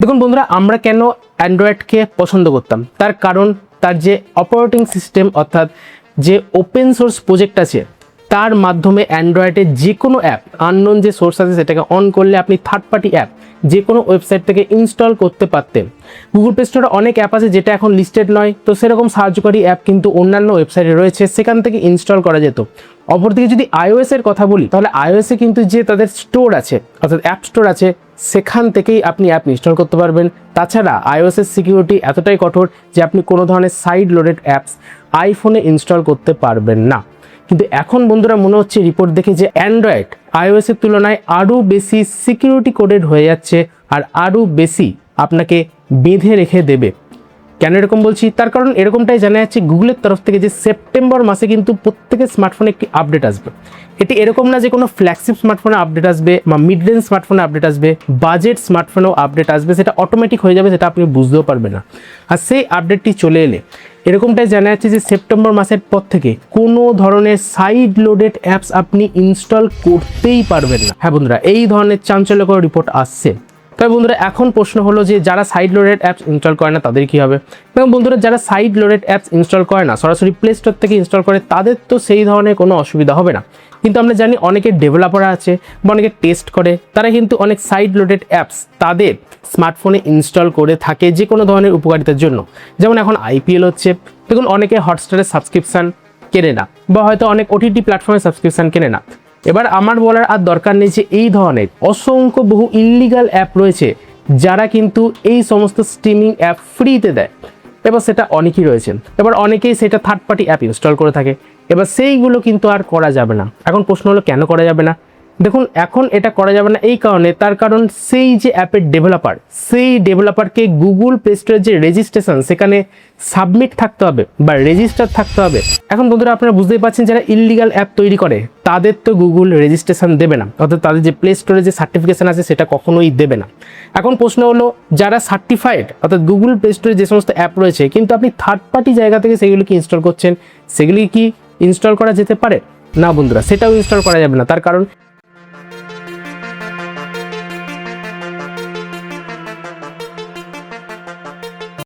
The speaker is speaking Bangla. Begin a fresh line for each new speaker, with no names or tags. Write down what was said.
দেখুন বন্ধুরা, আমরা কেন অ্যান্ড্রয়েডকে পছন্দ করতাম তার কারণ তার যে অপারেটিং সিস্টেম অর্থাৎ যে ওপেন সোর্স প্রজেক্ট আছে তার মাধ্যমে অ্যান্ড্রয়েডের যে কোনো অ্যাপ আননোন যে সোর্স আছে সেটাকে অন করলে আপনি থার্ড পার্টি অ্যাপ যে কোনো ওয়েবসাইট থেকে ইনস্টল করতে পারতেন। গুগল প্লে স্টোরে অনেক অ্যাপ আছে যেটা এখন লিস্টেড নয়, তো সেরকম সাহায্যকারী অ্যাপ কিন্তু অন্যান্য ওয়েবসাইটে রয়েছে, সেখান থেকে ইনস্টল করা যেত। অপরদিকে যদি iOS এর কথা বলি তাহলে iOS এ কিন্তু যে তাদের স্টোর আছে অর্থাৎ অ্যাপ স্টোর আছে সেখান থেকেই আপনি অ্যাপ ইনস্টল করতে পারবেন। তাছাড়া iOS এর সিকিউরিটি এতটাই কঠোর যে আপনি কোনো ধরনের সাইড লোডেড অ্যাপস আইফোনে ইনস্টল করতে পারবেন না। কিন্তু এখন বন্ধুরা মনে হচ্ছে রিপোর্ট দেখে যে অ্যান্ড্রয়েড iOS এর তুলনায় আরও বেশি সিকিউরিটি কোডেড হয়ে যাচ্ছে আর আরও বেশি আপনাকে বেঁধে রেখে দেবে। কেন এরকম বলছি তার কারণ এরকমটাই জানা যাচ্ছে গুগলের তরফ থেকে যে সেপ্টেম্বর মাসে কিন্তু প্রত্যেকের স্মার্টফোনে একটি আপডেট আসবে। এটি এরকম না যে কোনো ফ্ল্যাগশিপ স্মার্টফোনে আপডেট আসবে বা মিড রেঞ্জ স্মার্টফোনে আপডেট আসবে, বাজেট স্মার্টফোনেও আপডেট আসবে, সেটা অটোমেটিক হয়ে যাবে, সেটা আপনি বুঝতেও পারবেন না। আর সেই আপডেটটি চলে এলে এরকমটাই জানা যাচ্ছে যে সেপ্টেম্বর মাসের পর থেকে কোনো ধরনের সাইড লোডেড অ্যাপস আপনি ইনস্টল করতেই পারবেন না। হ্যাঁ বন্ধুরা, এই ধরনের চাঞ্চল্যকর রিপোর্ট আসছে। তবে বন্ধুরা এখন প্রশ্ন হলো যে যারা সাইড লোডেড অ্যাপস ইনস্টল করে না তাদের কী হবে? এবং বন্ধুরা যারা সাইড লোডেড অ্যাপস ইনস্টল করে না সরাসরি প্লে স্টোর থেকে ইনস্টল করে তাদের তো সেই ধরনের কোনো অসুবিধা হবে না। কিন্তু আমরা জানি অনেকে ডেভেলপার আছে বা অনেকে টেস্ট করে, তারা কিন্তু অনেক সাইড লোডেড অ্যাপস তাদের স্মার্টফোনে ইনস্টল করে থাকে যে কোনো ধরনের উপকারিতার জন্য। যেমন এখন IPL হচ্ছে, দেখুন অনেকে হটস্টারের সাবস্ক্রিপশান কেনে না বা হয়তো অনেক OTT প্ল্যাটফর্মের সাবস্ক্রিপশান কেনে না। এবার আমার বলার আর দরকার নেই যে এই ধরনের অসংখ্য বহু ইল্লিগাল অ্যাপ রয়েছে যারা কিন্তু এই সমস্ত স্ট্রিমিং অ্যাপ ফ্রিতে দেয়। এবার সেটা অনেকেই রয়েছেন, এবার অনেকেই সেটা থার্ড পার্টি অ্যাপ ইনস্টল করে থাকে। এবার সেইগুলো কিন্তু আর করা যাবে না। এখন প্রশ্ন হলো কেন করা যাবে না? দেখুন এখন এটা করা যাবে না এই কারণে, তার কারণ সেই যে অ্যাপের ডেভেলপার সেই ডেভেলপারকে গুগল প্লে স্টোরের যে রেজিস্ট্রেশন সেখানে সাবমিট থাকতে হবে বা রেজিস্টার থাকতে হবে। এখন বন্ধুরা আপনারা বুঝতেই পারছেন যারা ইল্লিগাল অ্যাপ তৈরি করে তাদের তো গুগল রেজিস্ট্রেশন দেবে না, অর্থাৎ তাদের যে প্লে স্টোরে যে সার্টিফিকেশন আছে সেটা কখনোই দেবে না। এখন প্রশ্ন হলো যারা সার্টিফাইড অর্থাৎ গুগল প্লে স্টোরে যে সমস্ত অ্যাপ রয়েছে কিন্তু আপনি থার্ড পার্টি জায়গা থেকে সেগুলিকে ইনস্টল করছেন, সেগুলি কি ইনস্টল করা যেতে পারে? না বন্ধুরা, সেটাও ইনস্টল করা যাবে না। তার কারণ